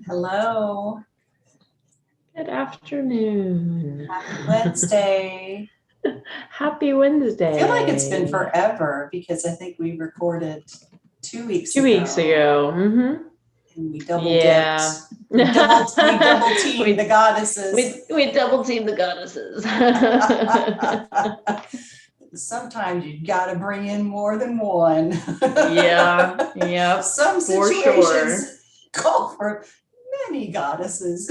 Hello. Good afternoon. Happy Wednesday. Happy Wednesday. I feel like it's been forever because I think we recorded 2 weeks 2 weeks ago. and we double Yeah. dipped. We double teamed the goddesses. We double teamed the goddesses. Sometimes you got to bring in more than one. Yeah. Some For situations call for many goddesses.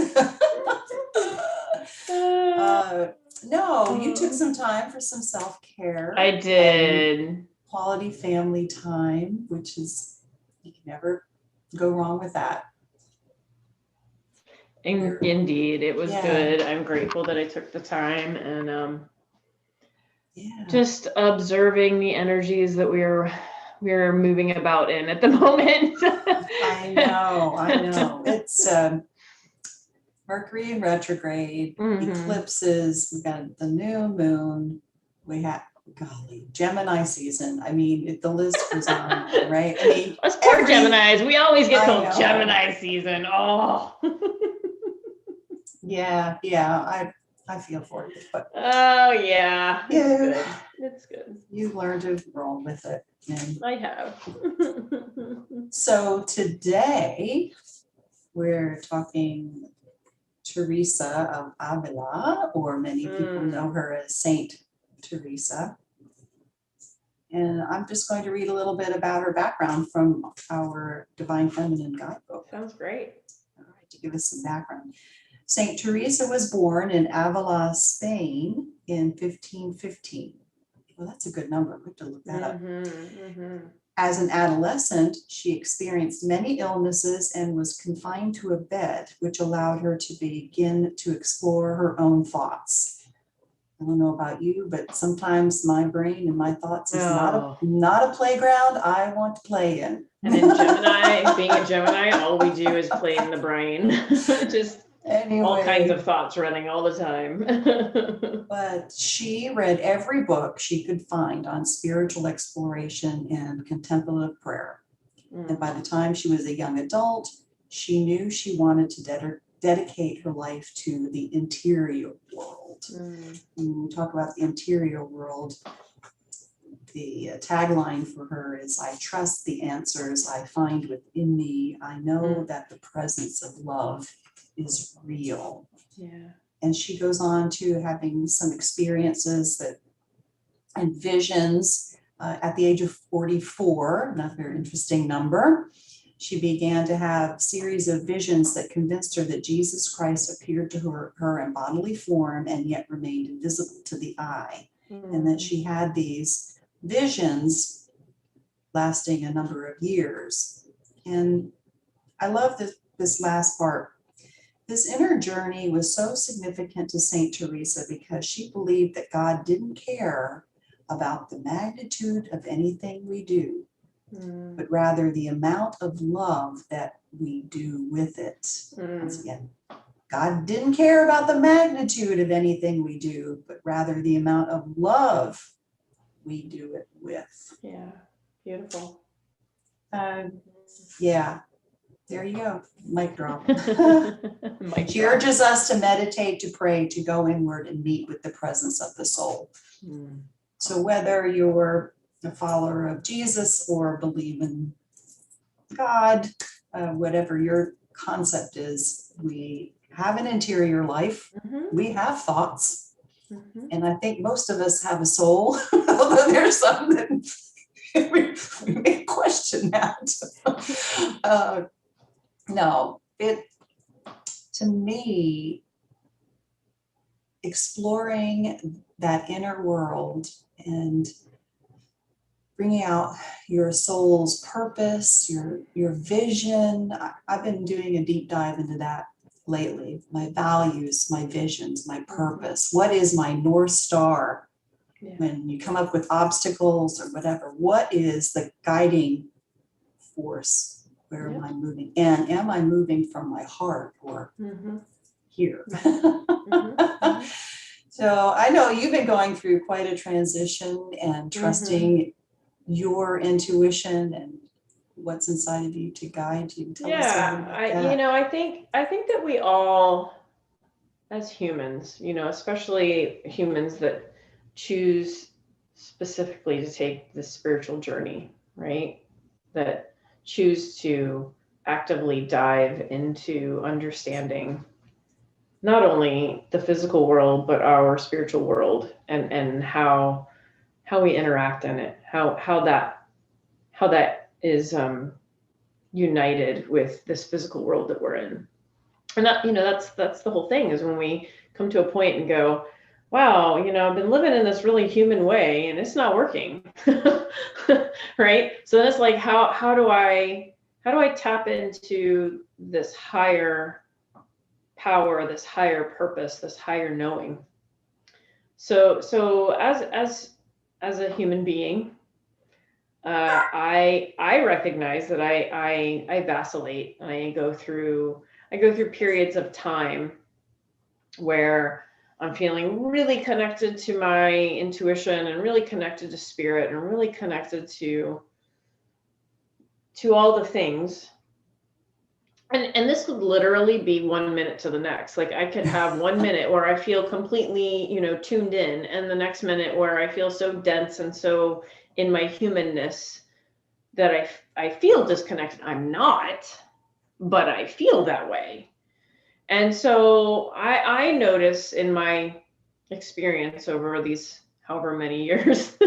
No, you took some time for some self-care. I did. Quality family time, which is, you can never go wrong with that. Indeed, it was good. I'm grateful that I took the time and just observing the energies that we're moving about in at the moment. I know. It's Mercury in retrograde, eclipses, we've got the new moon, we have, golly, Gemini season. I mean, the list goes on, right? I mean, us poor Geminis, we always get told Gemini season. Oh. Yeah, I feel for you, but it's good. You learn to roll with it. And I have. So today we're talking Teresa of Avila, or many people know her as Saint Teresa. And I'm just going to read a little bit about her background from our Divine Feminine Guidebook. Sounds great. All right, to give us some background. Saint Teresa was born in Avila, Spain in 1515. Well, that's a good number. We have to look that up. As an adolescent, she experienced many illnesses and was confined to a bed, which allowed her to begin to explore her own thoughts. I don't know about you, but sometimes my brain and my thoughts is not a playground I want to play in. And in Gemini, being a Gemini, all we do is play in the brain. Just all kinds of thoughts running all the time. But she read every book she could find on spiritual exploration and contemplative prayer. And by the time she was a young adult, she knew she wanted to dedicate her life to the interior world. When we talk about the interior world, the tagline for her is, "I trust the answers I find within me. I know that the presence of love is real." Yeah. And she goes on to having some experiences and visions at the age of 44, another very interesting number. She began to have a series of visions that convinced her that Jesus Christ appeared to her in bodily form and yet remained invisible to the eye. And that she had these visions lasting a number of years. And I love this last part. This inner journey was so significant to Saint Teresa because she believed that God didn't care about the magnitude of anything we do, but rather the amount of love that we do with it. Once again, God didn't care about the magnitude of anything we do, but rather the amount of love we do it with. Yeah, beautiful. Yeah. There you go. Mic drop. She urges us to meditate, to pray, to go inward and meet with the presence of the soul. So whether you're a follower of Jesus or believe in God, whatever your concept is, we have an interior life. We have thoughts. And I think most of us have a soul, although there's some that we may question that. No, to me, exploring that inner world and bringing out your soul's purpose, your vision. I've been doing a deep dive into that lately. My values, my visions, my purpose. What is my North Star? When you come up with obstacles or whatever, what is the guiding force? Where am I moving? And am I moving from my heart or here? So I know you've been going through quite a transition and trusting your intuition and what's inside of you to guide you. Tell us a little Yeah, about that. I think that we all, as humans, especially humans that choose specifically to take the spiritual journey, right? That choose to actively dive into understanding not only the physical world but our spiritual world, and how we interact in it, how that is united with this physical world that we're in. And that, that's the whole thing, is when we come to a point and go, wow, I've been living in this really human way and it's not working. Right? So then it's like, how do I tap into this higher power, this higher purpose, this higher knowing? So as a human being, I recognize that I vacillate. I go through periods of time where I'm feeling really connected to my intuition and really connected to spirit and really connected to all the things. And this could literally be 1 minute to the next. Like, I could have 1 minute where I feel completely, tuned in, and the next minute where I feel so dense and so in my humanness that I feel disconnected. I'm not, but I feel that way. And so I notice in my experience over these however many years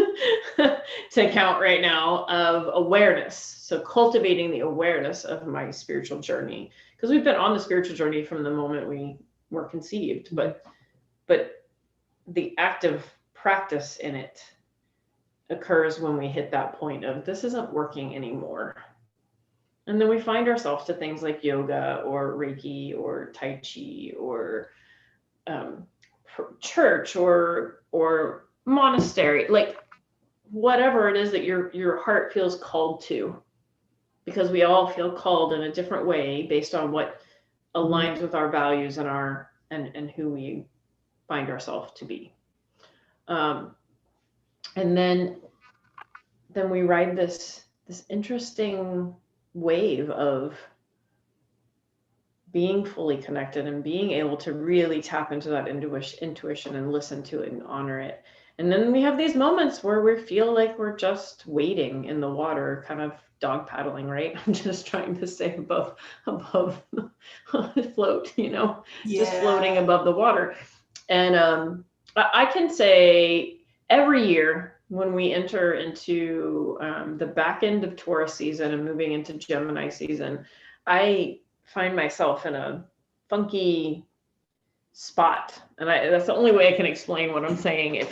to count right now, of awareness. So cultivating the awareness of my spiritual journey, because we've been on the spiritual journey from the moment we were conceived, but the active practice in it occurs when we hit that point of, this isn't working anymore. And then we find ourselves to things like yoga or Reiki or Tai Chi or church or monastery, like whatever it is that your heart feels called to, because we all feel called in a different way based on what aligns with our values and our and who we find ourselves to be. And then we ride this interesting wave of being fully connected and being able to really tap into that intuition and listen to it and honor it. And then we have these moments where we feel like we're just wading in the water, kind of dog paddling, right? I'm just trying to stay above float, just floating above the water. And I can say every year when we enter into the back end of Taurus season and moving into Gemini season, I find myself in a funky spot, and that's the only way I can explain what I'm saying. It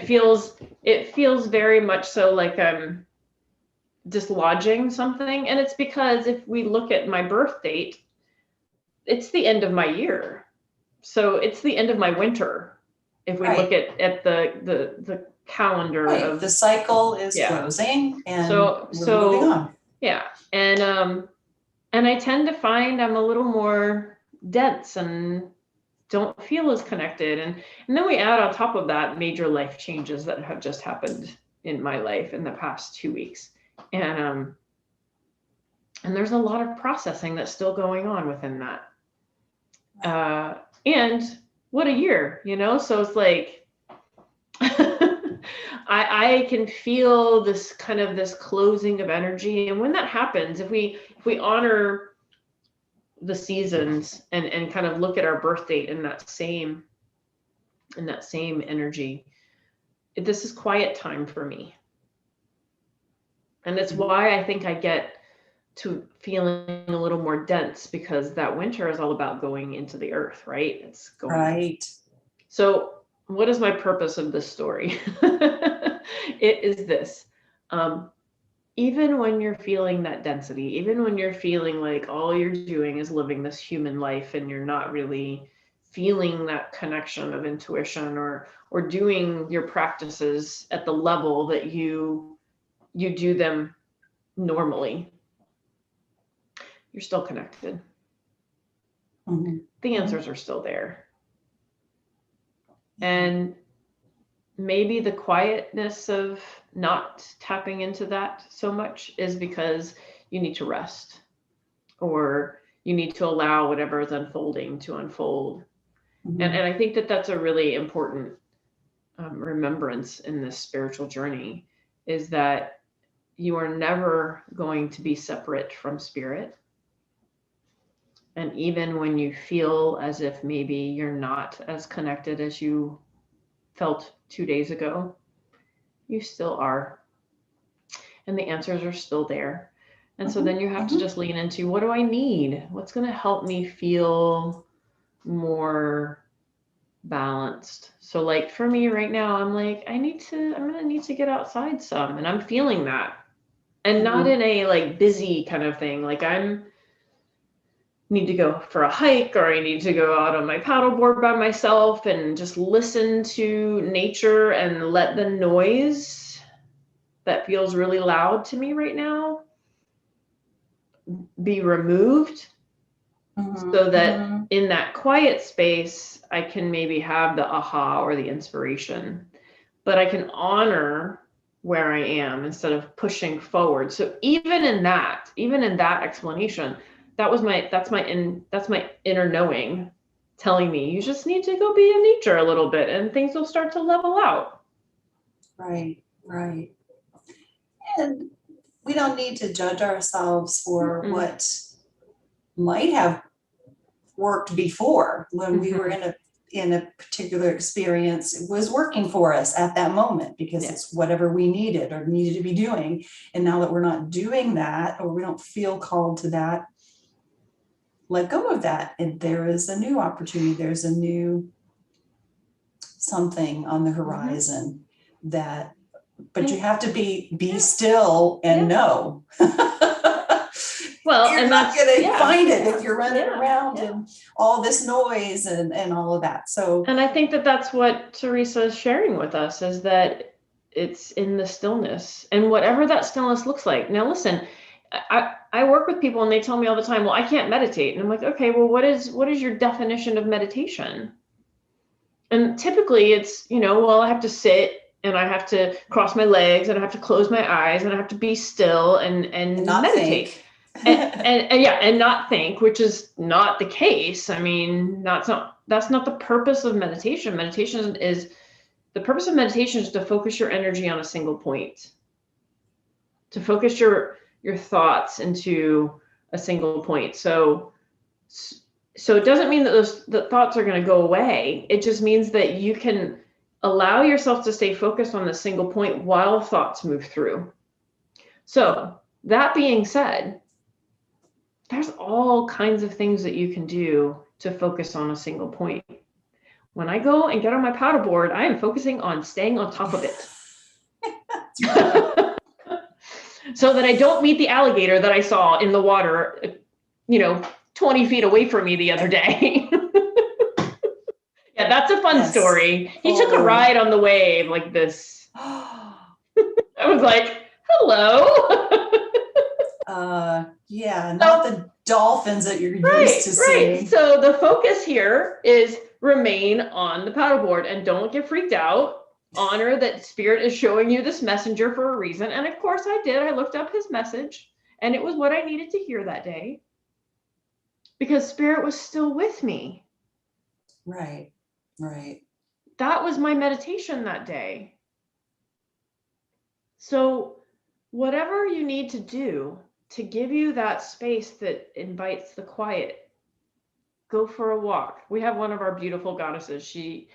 feels very much so like I'm dislodging something, and it's because if we look at my birth date, it's the end of my year, so it's the end of my winter. If we look at the calendar of the cycle is closing, and so moving on. Yeah, and I tend to find I'm a little more dense and don't feel as connected. And then we add on top of that major life changes that have just happened in my life in the past 2 weeks. And there's a lot of processing that's still going on within that. And what a year, so it's like, I can feel this kind of this closing of energy. And when that happens, if we honor the seasons and kind of look at our birth date in that same energy, this is quiet time for me. And that's why I think I get to feeling a little more dense, because that winter is all about going into the earth, right? It's going right. So what is my purpose of this story? It is this. Even when you're feeling that density, even when you're feeling like all you're doing is living this human life and you're not really feeling that connection of intuition or doing your practices at the level that you do them normally, you're still connected. The answers are still there. And maybe the quietness of not tapping into that so much is because you need to rest, or you need to allow whatever is unfolding to unfold. Mhm. And I think that that's a really important remembrance in this spiritual journey, is that you are never going to be separate from spirit. And even when you feel as if maybe you're not as connected as you felt 2 days ago, you still are. And the answers are still there. And so then you have to just lean into, what do I need? What's going to help me feel more balanced? So like for me right now, I'm like, I'm going to need to get outside some, and I'm feeling that. And not in a like busy kind of thing. Like I'm need to go for a hike, or I need to go out on my paddleboard by myself and just listen to nature and let the noise that feels really loud to me right now be removed, so that in that quiet space, I can maybe have the aha or the inspiration, but I can honor where I am instead of pushing forward. So even in that explanation, that's my inner knowing telling me, you just need to go be in nature a little bit and things will start to level out. Right. And we don't need to judge ourselves for what might have worked before when we were in a particular experience. It was working for us at that moment because it's whatever we needed or needed to be doing. And now that we're not doing that, or we don't feel called to that, let go of that. And there is a new opportunity. There's a new something on the horizon that, but you have to be still and know. Well, you're and not going to find it if you're running around Yeah. and all this noise and all of that. So, and I think that that's what Teresa is sharing with us, is that it's in the stillness, and whatever that stillness looks like. Now, listen, I work with people and they tell me all the time, well, I can't meditate. And I'm like, okay, well, what is your definition of meditation? And typically it's, well, I have to sit and I have to cross my legs and I have to close my eyes and I have to be still and not meditate. and not think, which is not the case. I mean, that's not the purpose of meditation. The purpose of meditation is to focus your energy on a single point, to focus your thoughts into a single point. So it doesn't mean that the thoughts are going to go away. It just means that you can allow yourself to stay focused on the single point while thoughts move through. So that being said, there's all kinds of things that you can do to focus on a single point. When I go and get on my paddleboard, I am focusing on staying on top of it. So that I don't meet the alligator that I saw in the water, 20 feet away from me the other day. Yeah, that's a fun story. He took a ride on the wave like this. I was like, hello. Not the dolphins that you're used to seeing. Right. So the focus here is remain on the paddleboard and don't get freaked out. Honor that spirit is showing you this messenger for a reason. And of course I did. I looked up his message and it was what I needed to hear that day, because spirit was still with me. Right. That was my meditation that day. So whatever you need to do to give you that space that invites the quiet, go for a walk. We have one of our beautiful goddesses. She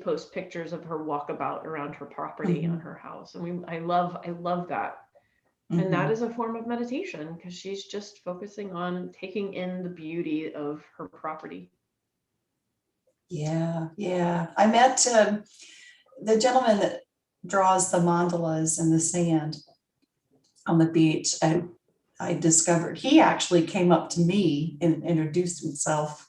posts pictures of her walkabout around her property on her house. And I love that. And that is a form of meditation, because she's just focusing on taking in the beauty of her property. Yeah. I met the gentleman that draws the mandalas in the sand on the beach. I discovered he actually came up to me and introduced himself.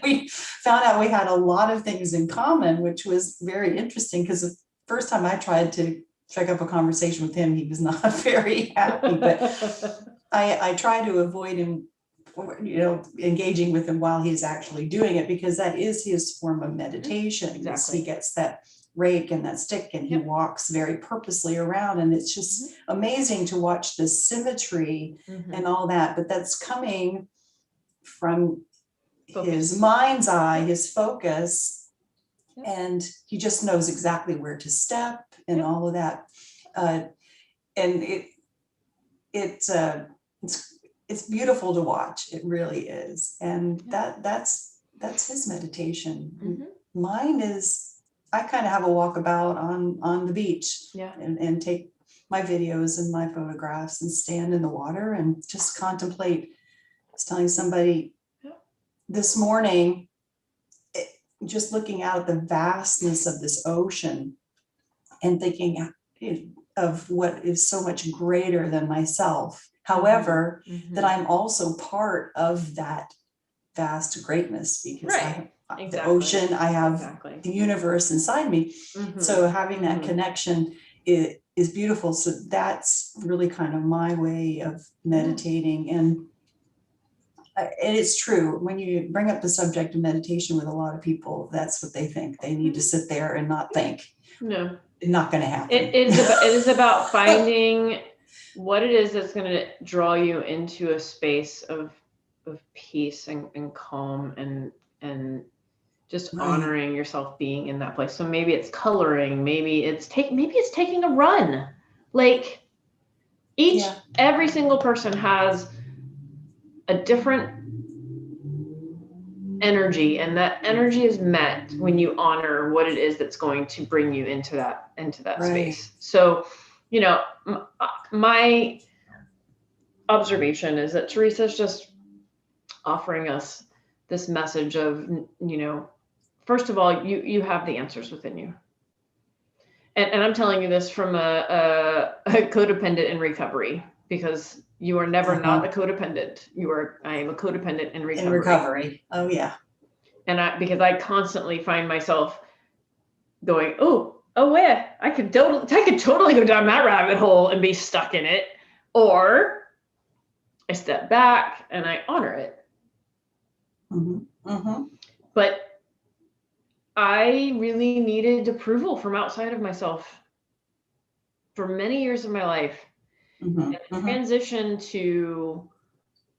We found out we had a lot of things in common, which was very interesting, because the first time I tried to strike up a conversation with him, he was not very happy, but I try to avoid him, engaging with him while he's actually doing it, because that is his form of meditation. Exactly. He gets that rake and that stick, and he walks very purposely around, and it's just amazing to watch the symmetry and all that. But that's coming from his mind's eye, his focus, and he just knows exactly where to step and all of that. And it's beautiful to watch. It really is. And that's his meditation. Mine is, I kind of have a walkabout on the beach, and take my videos and my photographs and stand in the water and just contemplate. I was telling somebody this morning, just looking out at the vastness of this ocean and thinking of what is so much greater than myself. However, that I'm also part of that vast greatness, because I have the ocean, I have the universe inside me. So having that connection is beautiful. So that's really kind of my way of meditating. And it's true, when you bring up the subject of meditation with a lot of people, that's what they think. They need to sit there and not think. No, not going to happen. It is about finding what it is that's going to draw you into a space of peace and calm and just honoring yourself being in that place. So maybe it's coloring, maybe it's taking a run. Like every single person has a different energy, and that energy is met when you honor what it is that's going to bring you into that space. So, my observation is that Teresa is just offering us this message of, first of all, you have the answers within you. And I'm telling you this from a codependent in recovery, because you are never not a codependent. I am a codependent in recovery. In recovery. Oh yeah. And because I constantly find myself going, oh wait, I could totally go down that rabbit hole and be stuck in it. Or I step back and I honor it. But I really needed approval from outside of myself for many years of my life. And the transition to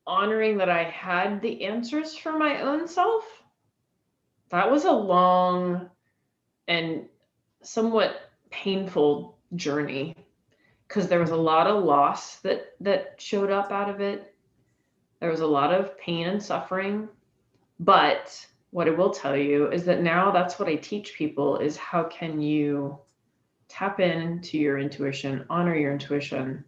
honoring that I had the answers for my own self, that was a long and somewhat painful journey, because there was a lot of loss that showed up out of it. There was a lot of pain and suffering. But what I will tell you is that now that's what I teach people, is how can you tap into your intuition, honor your intuition,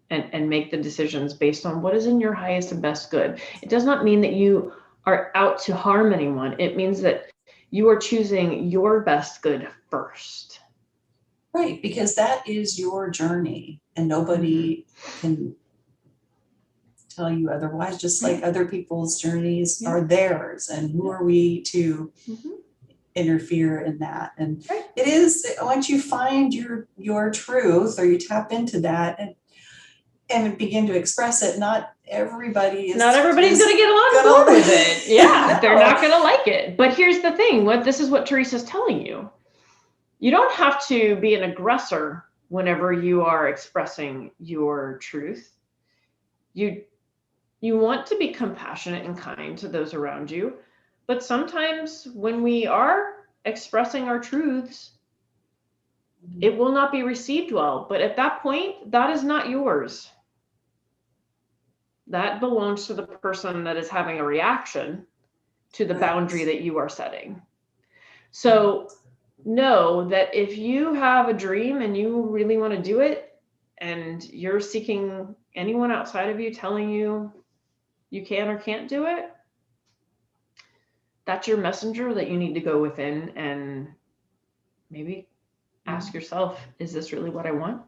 and make the decisions based on what is in your highest and best good. It does not mean that you are out to harm anyone. It means that you are choosing your best good first. Right, because that is your journey, and nobody can tell you otherwise, just like other people's journeys are theirs, and who are we to interfere in that? And it is, once you find your truth, or you tap into that and begin to express it, not everybody's going to get along board with it. Yeah, they're not going to like it. But here's the thing, this is what Teresa's telling you. You don't have to be an aggressor whenever you are expressing your truth. You want to be compassionate and kind to those around you, but sometimes when we are expressing our truths, it will not be received well. But at that point, that is not yours. That belongs to the person that is having a reaction to the boundary that you are setting. So know that if you have a dream and you really want to do it, and you're seeking anyone outside of you telling you you can or can't do it, that's your messenger that you need to go within and maybe ask yourself, is this really what I want?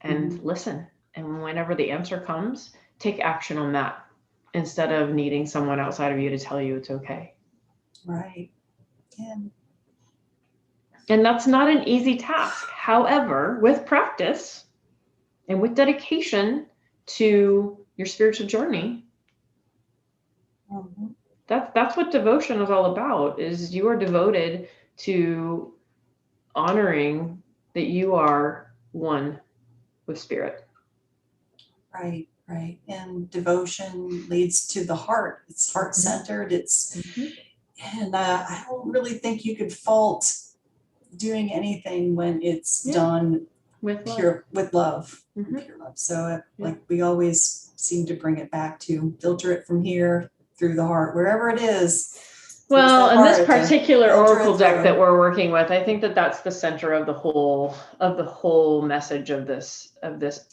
And listen. And whenever the answer comes, take action on that, instead of needing someone outside of you to tell you it's okay. Right. Yeah. And that's not an easy task. However, with practice and with dedication to your spiritual journey, that's what devotion is all about. Is you are devoted to honoring that you are one with spirit. Right, right. And devotion leads to the heart. It's heart-centered. And I don't really think you could fault doing anything when it's done With love. pure with love, Mhm. pure love. So like we always seem to bring it back to filter it from here through the heart, wherever it is. Well, and this particular filter it oracle deck through. that we're working with, I think that that's the center of the whole message of this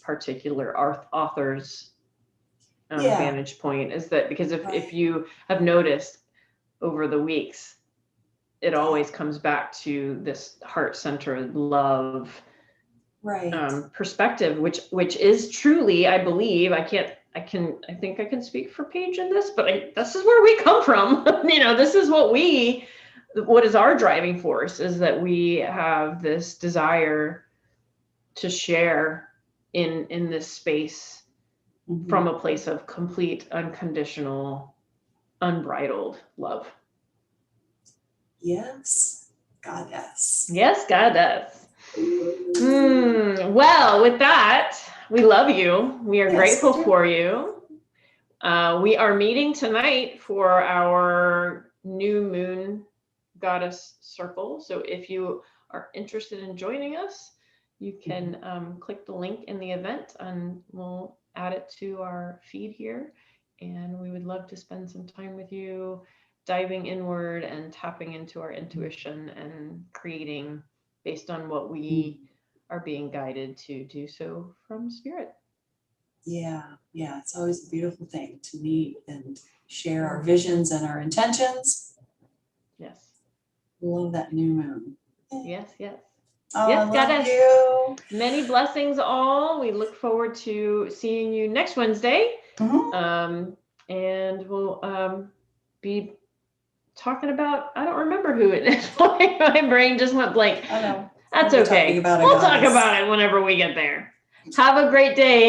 particular author's vantage point, is that because if you have noticed over the weeks, it always comes back to this heart-centered love perspective, which is truly, I believe, I think I can speak for Paige in this, but this is where we come from. This is what is our driving force, is that we have this desire to share in this space from a place of complete, unconditional, unbridled love. Yes, Goddess. Yes, Goddess. Well, with that, we love you. We are grateful for you. We are meeting tonight for our new moon goddess circle. So if you are interested in joining us, you can click the link in the event and we'll add it to our feed here. And we would love to spend some time with you, diving inward and tapping into our intuition and creating based on what we are being guided to do so from spirit. Yeah, it's always a beautiful thing to meet and share our visions and our intentions. Yes. Love that new moon. Yes. Oh, yes, I love you. Many blessings all. We look forward to seeing you next Wednesday. And we'll be talking about, I don't remember who it is. My brain just went blank. I know. That's okay. We'll talk about it whenever we get there. Have a great day.